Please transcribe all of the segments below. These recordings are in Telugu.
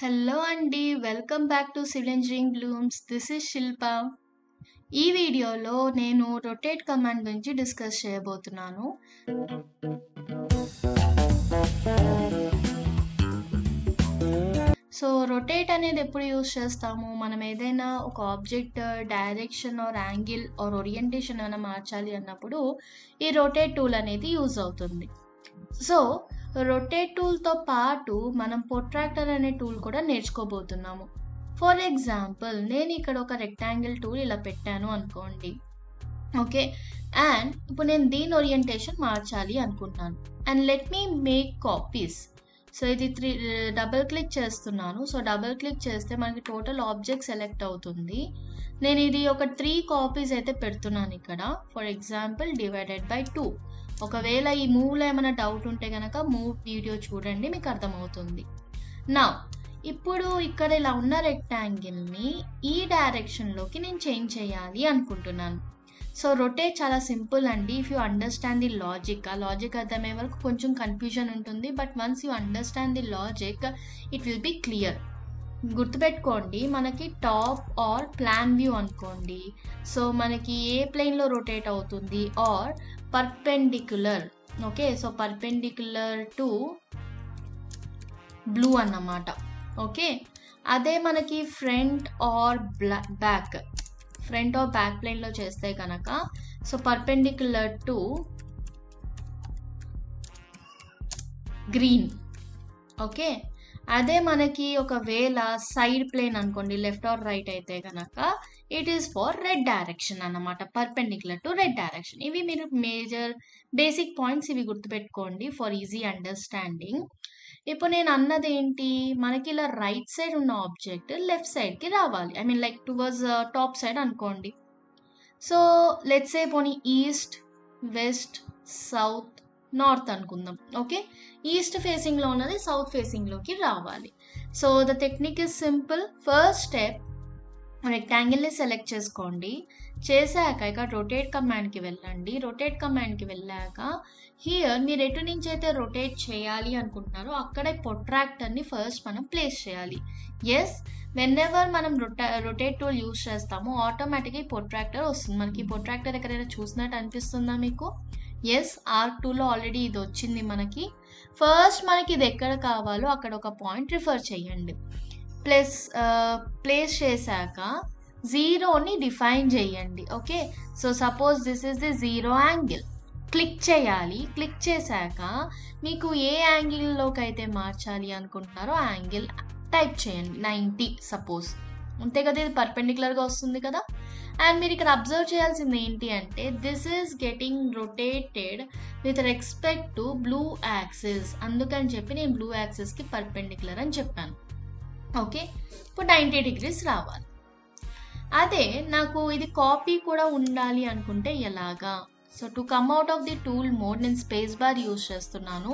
హలో అండి, welcome back to civil engineering blooms. This is Shilpa. ఈ వీడియోలో నేను రొటేట్ కమాండ్ గురించి డిస్కస్ చేయబోతున్నాను. సో రొటేట్ అనేది ఎప్పుడు యూజ్ చేస్తాము? మనం ఏదైనా ఒక object direction or angle or orientation ఏమైనా మార్చాలి అన్నప్పుడు ఈ రొటేట్ టూల్ అనేది యూజ్ అవుతుంది. సో రొటేట్ టూల్తో పాటు మనం ప్రొట్రాక్టర్ అనే టూల్ కూడా నేర్చుకోబోతున్నాము. ఫర్ ఎగ్జాంపుల్, నేను ఇక్కడ ఒక రెక్టాంగిల్ టూల్ ఇలా పెట్టాను అనుకోండి. ఓకే, అండ్ ఇప్పుడు నేను దీని ఓరియంటేషన్ మార్చాలి అనుకుంటున్నాను. And let me make copies. So ఇది డబుల్ క్లిక్ చేస్తున్నాను. సో డబుల్ క్లిక్ చేస్తే మనకి టోటల్ ఆబ్జెక్ట్ సెలెక్ట్ అవుతుంది. నేను ఇది ఒక 3 కాపీస్ అయితే పెడుతున్నాను ఇక్కడ. For example, divided by 2. ఒకవేళ ఈ మూవ్లో ఏమైనా డౌట్ ఉంటే కనుక మూవ్ వీడియో చూడండి, మీకు అర్థమవుతుంది. నా ఇప్పుడు ఇక్కడ ఇలా ఉన్న రెక్టాంగిల్ని ఈ డైరెక్షన్లోకి నేను చేంజ్ చేయాలి అనుకుంటున్నాను. సో రొటేట్ చాలా సింపుల్ అండి. If you understand the logic, ఆ లాజిక్ అర్థమయ్యే వరకు కొంచెం కన్ఫ్యూజన్ ఉంటుంది, but once you understand the logic it will be clear. గుర్తుపెట్టుకోండి, మనకి టాప్ ఆర్ ప్లాన్ వ్యూ అనుకోండి. సో మనకి ఏ ప్లేన్లో రొటేట్ అవుతుంది? Or perpendicular. Okay, so perpendicular to blue అన్నమాట. ఓకే, అదే మనకి ఫ్రంట్ ఆర్ బ్యాక్ ప్లేన్లో చేస్తే కనుక so perpendicular to green. Okay, అదే మనకి ఒకవేళ సైడ్ ప్లేన్ అనుకోండి, లెఫ్ట్ ఆర్ రైట్ అయితే కనుక it is for red direction అన్నమాట, పర్పెండిక్యులర్ టు రెడ్ డైరెక్షన్. ఇవి మీరు మేజర్ బేసిక్ పాయింట్స్, ఇవి గుర్తుపెట్టుకోండి ఫర్ ఈజీ అండర్స్టాండింగ్. ఇప్పుడు నేను అన్నది ఏంటి, మనకి ఇలా రైట్ సైడ్ ఉన్న ఆబ్జెక్ట్ లెఫ్ట్ సైడ్కి రావాలి. I mean like towards top side అనుకోండి. సో లెట్స్ సే పోనీ ఈస్ట్, వెస్ట్, సౌత్, నార్త్ అనుకుందాం. ఓకే, ఈస్ట్ ఫేసింగ్లో ఉన్నది సౌత్ ఫేసింగ్లోకి రావాలి. So the technique is simple. First step, రెక్టాంగిల్ని సెలెక్ట్ చేసుకోండి. చేశాక ఇక్కడ రొటేట్ కమాండ్కి వెళ్ళండి. రొటేట్ కమాండ్కి వెళ్ళాక హియర్ మీరు ఎటు నుంచి అయితే రొటేట్ చేయాలి అనుకుంటున్నారో అక్కడే ప్రొట్రాక్టర్ని ఫస్ట్ మనం ప్లేస్ చేయాలి. ఎస్, వెన్ ఎవర్ మనం రొటేట్ టూల్ యూజ్ చేస్తామో ఆటోమేటిక్గా ప్రొట్రాక్టర్ వస్తుంది. మనకి ప్రొట్రాక్టర్ ఎక్కడైనా చూసినట్టు అనిపిస్తుందా మీకు? ఎస్, R2లో ఆల్రెడీ ఇది వచ్చింది మనకి. ఫస్ట్ మనకి ఇది ఎక్కడ కావాలో అక్కడ ఒక పాయింట్ రిఫర్ చేయండి. ప్లేస్ చేశాక జీరోని డిఫైన్ చేయండి. Okay, so suppose this is the zero angle. Click చేయాలి. క్లిక్ చేశాక మీకు ఏ యాంగిల్లోకి అయితే మార్చాలి అనుకుంటున్నారో ఆ యాంగిల్ టైప్ చేయండి. 90 సపోజ్. అంతే కదా, ఇది పర్పెండిక్యులర్గా వస్తుంది కదా. అండ్ మీరు ఇక్కడ అబ్జర్వ్ చేయాల్సింది ఏంటి అంటే this is getting rotated with respect to blue axis. అందుకని చెప్పి నేను బ్లూ యాక్సిస్కి పర్పెండిక్యులర్ అని చెప్పాను. ఓకే, ఇప్పుడు 90 డిగ్రీస్ రావాలి. అదే నాకు ఇది కాపీ కూడా ఉండాలి అనుకుంటే ఎలాగా? So to come out of the tool mode నేను స్పేస్ బార్ యూజ్ చేస్తున్నాను.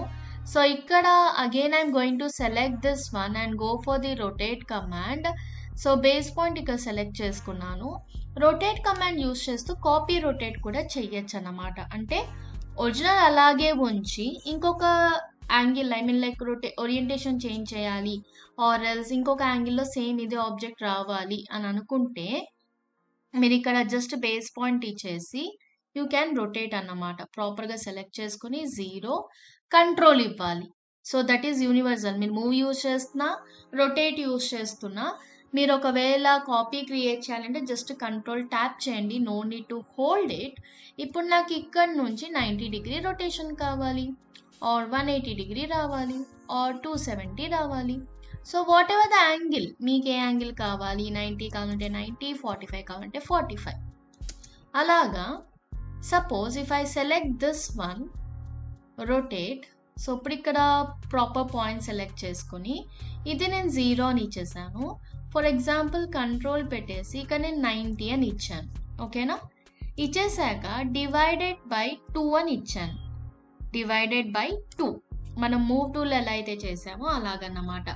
సో ఇక్కడ again I'm going to select this one and go for the rotate command. So base point ఇక్కడ సెలెక్ట్ చేసుకున్నాను. రొటేట్ కమాండ్ యూజ్ చేస్తూ కాపీ రొటేట్ కూడా చెయ్యొచ్చు అన్నమాట. అంటే ఒరిజినల్ అలాగే ఉంచి ఇంకొక angle, I mean like orientation change చేయాలి ఆర్ ఎల్స్ ఇంకొక యాంగిల్లో సేమ్ ఇదే ఆబ్జెక్ట్ రావాలి అని అనుకుంటే మీరు ఇక్కడ జస్ట్ బేస్ పాయింట్ ఇచ్చేసి యూ క్యాన్ రొటేట్ అన్నమాట. ప్రాపర్గా సెలెక్ట్ చేసుకుని 0 కంట్రోల్ ఇవ్వాలి. So that is universal. మీరు మూవ్ యూజ్ చేస్తున్నా, రొటేట్ యూజ్ చేస్తున్నా, మీరు ఒకవేళ కాపీ క్రియేట్ చేయాలంటే జస్ట్ కంట్రోల్ ట్యాప్ చేయండి. No need to hold it. ఇప్పుడు నాకు ఇక్కడ నుంచి 90 డిగ్రీ రొటేషన్ కావాలి, ఆర్ 180 డిగ్రీ రావాలి, ఆర్ 270 రావాలి. So whatever the angle, మీకు ఏ యాంగిల్ కావాలి, 90 కావాలంటే 90, 45 కావాలంటే 45. అలాగా suppose if I select this one, rotate. So ఇప్పుడు ఇక్కడ ప్రాపర్ పాయింట్ సెలెక్ట్ చేసుకుని ఇది నేను 0 అని ఇచ్చేసాను. ఫర్ ఎగ్జాంపుల్ కంట్రోల్ పెట్టేసి ఇక్కడ నేను 90 అని ఇచ్చాను. ఓకేనా, ఇచ్చేసాక డివైడెడ్ బై 2 అని ఇచ్చాను. డివైడెడ్ బై 2 మనం మూవ్ టూల్ ఎలా అయితే చేసామో అలాగన్నమాట.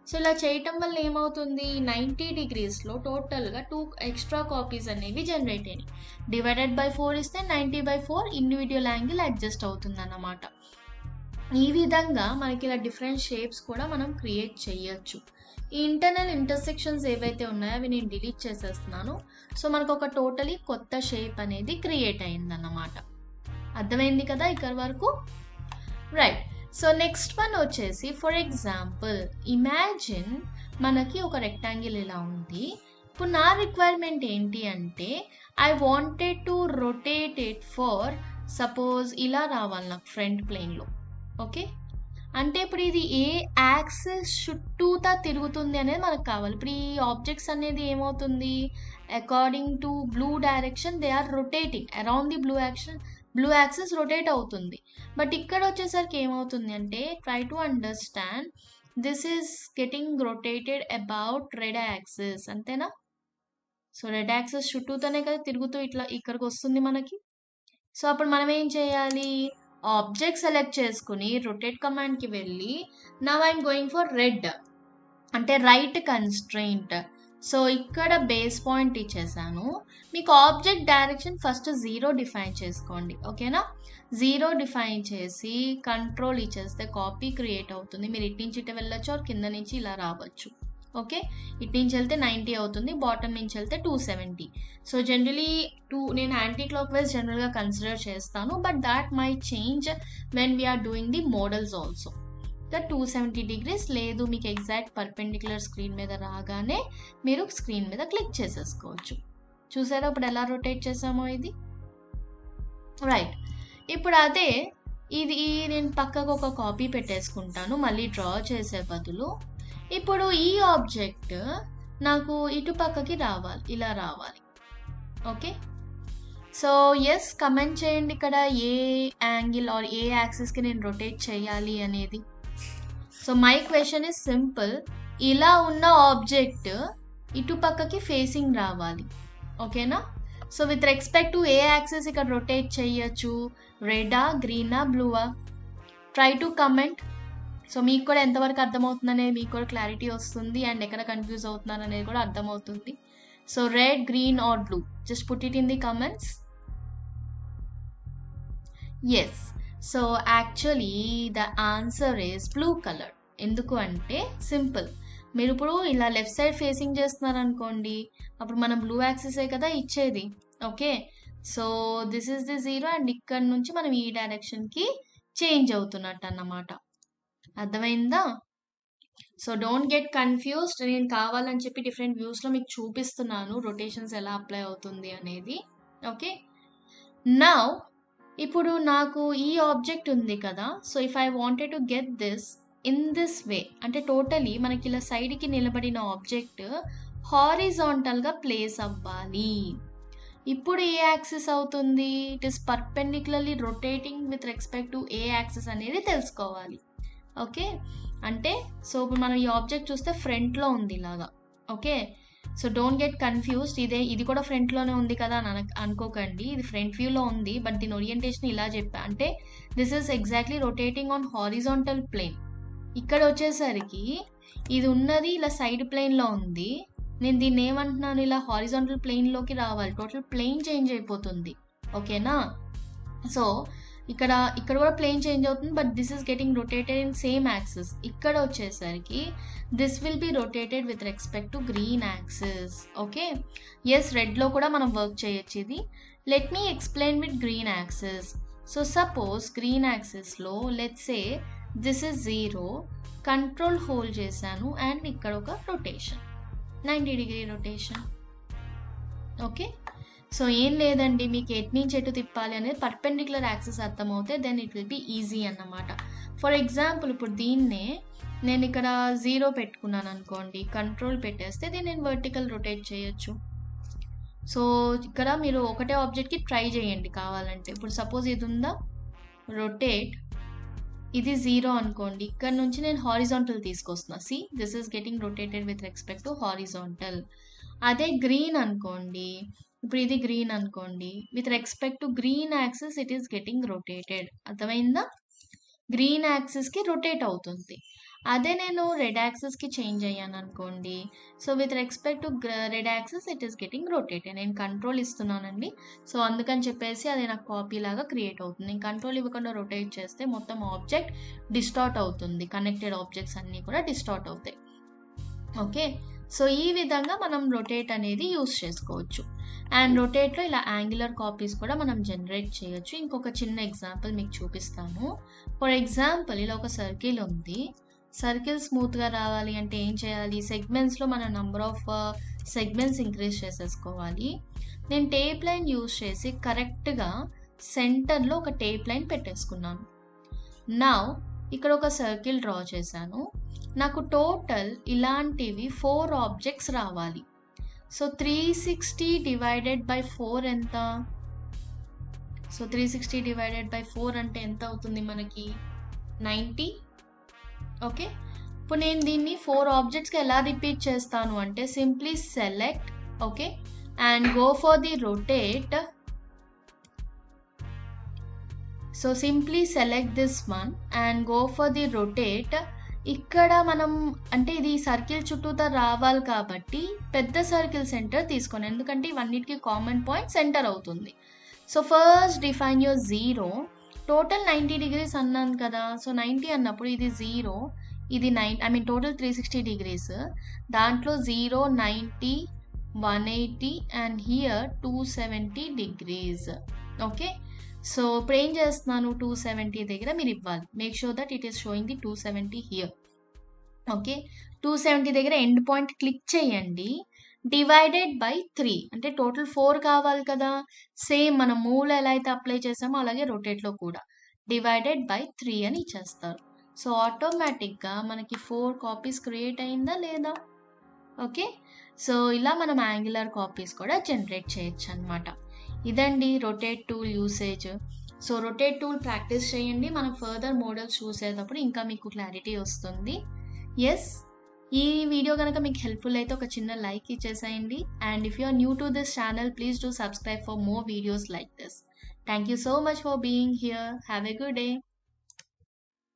సో ఇలా చేయటం వల్ల ఏమవుతుంది, 90 డిగ్రీస్లో టోటల్గా 2 ఎక్స్ట్రా కాపీస్ అనేవి జనరేట్ అయినాయి. డివైడెడ్ బై 4 ఇస్తే 90/4 ఇండివిజువల్ యాంగిల్ అడ్జస్ట్ అవుతుంది అన్నమాట. ఈ విధంగా మనకి ఇలా డిఫరెంట్ షేప్స్ కూడా మనం క్రియేట్ చేయొచ్చు. ఈ ఇంటర్నల్ ఇంటర్సెక్షన్స్ ఏవైతే ఉన్నాయో అవి నేను డిలీట్ చేసేస్తున్నాను. సో మనకు ఒక టోటలీ కొత్త షేప్ అనేది క్రియేట్ అయిందన్నమాట. అర్థమైంది కదా ఇక్కడ వరకు? రైట్. సో నెక్స్ట్ వన్ వచ్చేసి ఫర్ ఎగ్జాంపుల్ ఇమాజిన్ మనకి ఒక రెక్టాంగిల్ ఇలా ఉంది. ఇప్పుడు నా రిక్వైర్మెంట్ ఏంటి అంటే I wanted to rotate it for suppose ఇలా రావాలి నాకు ఫ్రంట్ ప్లేన్లో. ఓకే, అంటే ఇప్పుడు ఇది ఏ యాక్సిస్ చుట్టూతా తిరుగుతుంది అనేది మనకు కావాలి. ఇప్పుడు ఈ ఆబ్జెక్ట్స్ అనేది ఏమవుతుంది, according to blue direction they are rotating around the blue axis rotate అవుతుంది. బట్ ఇక్కడ వచ్చేసరికి ఏమవుతుంది అంటే try to understand this is getting rotated about red axis, అంతేనా? సో రెడ్ యాక్సిస్ చుట్టూతోనే కదా తిరుగుతూ ఇట్లా ఇక్కడికి వస్తుంది మనకి. సో అప్పుడు మనం ఏం చేయాలి, ఆబ్జెక్ట్ సెలెక్ట్ చేసుకుని రొటేట్ కమాండ్కి వెళ్ళి now I'm going for red అంటే రైట్ కన్స్ట్రెయింట్. సో ఇక్కడ బేస్ పాయింట్ ఇచ్చేసాను. మీకు ఆబ్జెక్ట్ డైరెక్షన్ ఫస్ట్ 0 డిఫైన్ చేసుకోండి. ఓకేనా? 0 డిఫైన్ చేసి కంట్రోల్ ఇచ్చేస్తే కాపీ క్రియేట్ అవుతుంది. మీరు ఇటు నుంచి ఇటు వెళ్ళొచ్చు, ఆర్ కింద నుంచి ఇలా రావచ్చు. ఓకే, ఇటు నుంచి వెళ్తే 90 అవుతుంది, బాటమ్ నుంచి వెళ్తే 270. సో జనరలీ నేను యాంటీ క్లాక్ వైజ్ జనరల్గా కన్సిడర్ చేస్తాను, but that may change when we are doing the models also. 270 degrees లేదు మీకు ఎగ్జాక్ట్ పర్పెండిక్యులర్ స్క్రీన్ మీద రాగానే మీరు స్క్రీన్ మీద క్లిక్ చేసేసుకోవచ్చు. చూసారా ఇప్పుడు ఎలా రొటేట్ చేసామో ఇది? రైట్. ఇప్పుడు అదే ఇది నేను పక్కకు ఒక కాపీ పెట్టేసుకుంటాను మళ్ళీ డ్రా చేసే బదులు. ఇప్పుడు ఈ ఆబ్జెక్ట్ నాకు ఇటు పక్కకి రావాలి, ఇలా రావాలి. ఓకే, సో ఎస్ కమెంట్ చేయండి ఇక్కడ ఏ యాంగిల్ ఆర్ ఏ యాక్సిస్కి నేను రొటేట్ చేయాలి అనేది. So my question is simple, ఇలా ఉన్న ఆబ్జెక్ట్ ఇటు పక్కకి ఫేసింగ్ రావాలి. ఓకేనా? సో విత్ రెస్పెక్ట్ టు ఏ యాక్సిస్ ఇక్కడ రొటేట్ చేయొచ్చు, రెడా, గ్రీనా, బ్లూవా? Try to comment. సో మీకు కూడా ఎంతవరకు అర్థమవుతుంది అనేది మీకు కూడా క్లారిటీ వస్తుంది, అండ్ ఎక్కడ కన్ఫ్యూజ్ అవుతున్నారు అనేది కూడా అర్థమవుతుంది. So red, green or blue, just put it in the comments. Yes, so actually the answer is blue colour. ఎందుకు అంటే సింపుల్, మీరు ఇప్పుడు ఇలా లెఫ్ట్ సైడ్ ఫేసింగ్ చేస్తున్నారు అనుకోండి, అప్పుడు మనం బ్లూ యాక్సిసే కదా ఇచ్చేది. Okay, so this is the 0 and ఇక్కడ నుంచి మనం ఈ డైరెక్షన్కి చేంజ్ అవుతున్నట్టు అన్నమాట. అర్థమైందా? So don't get confused. నేను కావాలని చెప్పి డిఫరెంట్ వ్యూస్లో మీకు చూపిస్తున్నాను రొటేషన్స్ ఎలా అప్లై అవుతుంది అనేది. ఓకే, నౌ ఇప్పుడు నాకు ఈ ఆబ్జెక్ట్ ఉంది కదా, so if I wanted to get this in this way అంటే టోటలీ మనకి ఇలా సైడ్కి నిలబడిన ఆబ్జెక్ట్ హారిజాంటల్గా ప్లేస్ అవ్వాలి. ఇప్పుడు ఏ యాక్సిస్ అవుతుంది, it is perpendicularly rotating with respect to ఏ యాక్సిస్ అనేది తెలుసుకోవాలి. ఓకే, అంటే సో ఇప్పుడు మనం ఈ ఆబ్జెక్ట్ చూస్తే ఫ్రంట్లో ఉంది ఇలాగా. Okay, so don't get confused. ఇది కూడా ఫ్రంట్లోనే ఉంది కదా అని అనుకోకండి, ఇది ఫ్రంట్ వ్యూలో ఉంది, బట్ దీని ఓరియంటేషన్ ఇలా చెప్పా అంటే this is exactly rotating on horizontal plane. ఇక్కడ వచ్చేసరికి ఇది ఉన్నది ఇలా సైడ్ ప్లేన్లో ఉంది, నేను దీన్ని ఏమంటున్నాను ఇలా హారిజాంటల్ ప్లేన్లోకి రావాలి, టోటల్ ప్లేన్ చేంజ్ అయిపోతుంది. ఓకేనా? సో ఇక్కడ కూడా ప్లేన్ చేంజ్ అవుతుంది, but this is getting rotated in same axis. ఇక్కడ వచ్చేసరికి this will be rotated with respect to green axis. Okay, yes రెడ్లో కూడా మనం వర్క్ చేయొచ్చు ఇది. Let me explain with green axis. So suppose green యాక్సిస్లో let's say this is 0, control hold చేశాను అండ్ ఇక్కడ ఒక rotation 90 degree rotation. Okay, so ఏం లేదండి, మీకు ఎటు నుంచి ఎటు తిప్పాలి అనేది పర్పెండిక్యులర్ యాక్సిస్ అర్థమవుతే then it will be easy అన్నమాట. ఫర్ ఎగ్జాంపుల్ ఇప్పుడు దీన్నే నేను ఇక్కడ 0 పెట్టుకున్నాను అనుకోండి, కంట్రోల్ పెట్టేస్తే దీన్ని నేను వర్టికల్ రొటేట్ చేయొచ్చు. సో ఇక్కడ మీరు ఒకటే ఆబ్జెక్ట్కి ట్రై చేయండి కావాలంటే. ఇప్పుడు సపోజ్ ఇది ఉందా, రొటేట్, ఇది 0 అనుకోండి, ఇక్కడ నుంచి నేను హారిజాంటల్ తీసుకొస్తున్నా. See this is getting rotated with respect to horizontal. అదే గ్రీన్ అనుకోండి, ఇప్పుడు ఇది గ్రీన్ అనుకోండి, with respect to green axis it is getting rotated. అర్థమైందా? గ్రీన్ యాక్సిస్కి రొటేట్ అవుతుంది. అదే నేను రెడ్ యాక్సిస్కి చేంజ్ అయ్యాను అనుకోండి, so with respect to red axis it is getting rotated. నేను కంట్రోల్ ఇస్తున్నానండి, సో అందుకని చెప్పేసి అది నాకు కాపీ లాగా క్రియేట్ అవుతుంది. నేను కంట్రోల్ ఇవ్వకుండా రొటేట్ చేస్తే మొత్తం ఆబ్జెక్ట్ డిస్టార్ట్ అవుతుంది, కనెక్టెడ్ ఆబ్జెక్ట్స్ అన్నీ కూడా డిస్టార్ట్ అవుతాయి. ఓకే, సో ఈ విధంగా మనం రొటేట్ అనేది యూస్ చేసుకోవచ్చు. అండ్ రొటేట్లో ఇలా యాంగులర్ కాపీస్ కూడా మనం జనరేట్ చేయొచ్చు. ఇంకొక చిన్న ఎగ్జాంపుల్ మీకు చూపిస్తాను. ఫర్ ఎగ్జాంపుల్ ఇలా ఒక సర్కిల్ ఉంది. సర్కిల్ స్మూత్గా రావాలి అంటే ఏం చేయాలి? సెగ్మెంట్స్లో మన నంబర్ ఆఫ్ సెగ్మెంట్స్ ఇంక్రీజ్ చేసేసుకోవాలి. నేను టేప్ లైన్ యూస్ చేసి కరెక్ట్గా సెంటర్లో ఒక టేప్ లైన్ పెట్టేసుకున్నాను. నౌ ఇక్కడ ఒక సర్కిల్ డ్రా చేశాను. నాకు టోటల్ ఇలాంటివి 4 ఆబ్జెక్ట్స్ రావాలి. సో 360 డివైడెడ్ బై 4 ఎంత? సో 360 డివైడెడ్ బై 4 అంటే ఎంత అవుతుంది మనకి? 90. ఓకే, ఇప్పుడు నేను దీన్ని 4 ఆబ్జెక్ట్స్కి ఎలా రిపీట్ చేస్తాను అంటే simply select, okay, and go for the rotate. So simply select this one and go for the rotate. ఇక్కడ మనం అంటే ఇది సర్కిల్ చుట్టూతా రావాలి కాబట్టి పెద్ద సర్కిల్ సెంటర్ తీసుకోండి, ఎందుకంటే ఇవన్నిటికీ కామన్ పాయింట్ సెంటర్ అవుతుంది. So first define your 0. Total 90 degrees అన్నాను కదా. సో 90 అన్నప్పుడు ఇది 0, ఇది 9, టోటల్ 360 డిగ్రీస్. దాంట్లో 0, 90, 180 and here 270 degrees. Okay, so ఇప్పుడు ఏం చేస్తున్నాను? 270 దగ్గర మీరు ఇవ్వాలి. Make sure that it is showing the 270 here. Okay, 270 దగ్గర ఎండ్ పాయింట్ క్లిక్ చేయండి. డివైడెడ్ బై 3 అంటే టోటల్ 4 కావాలి కదా. సేమ్ మనం మూల ఎలా అయితే అప్లై చేసామో అలాగే రొటేట్లో కూడా డివైడెడ్ బై 3 అని ఇచ్చేస్తారు. సో ఆటోమేటిక్గా మనకి 4 కాపీస్ క్రియేట్ అయిందా లేదా? ఓకే, సో ఇలా మనం యాంగులర్ కాపీస్ కూడా జనరేట్ చేయొచ్చు అనమాట. ఇదండి rotate tool usage. So rotate tool practice చేయండి. మనం ఫర్దర్ మోడల్స్ చూసేటప్పుడు ఇంకా మీకు క్లారిటీ వస్తుంది. ఎస్, ఈ వీడియో కనుక మీకు హెల్ప్ఫుల్ అయితే ఒక చిన్న లైక్ ఇచ్చేసేయండి. And if you are new to this channel, please do subscribe for more videos like this. Thank you so much for being here. Have a good day.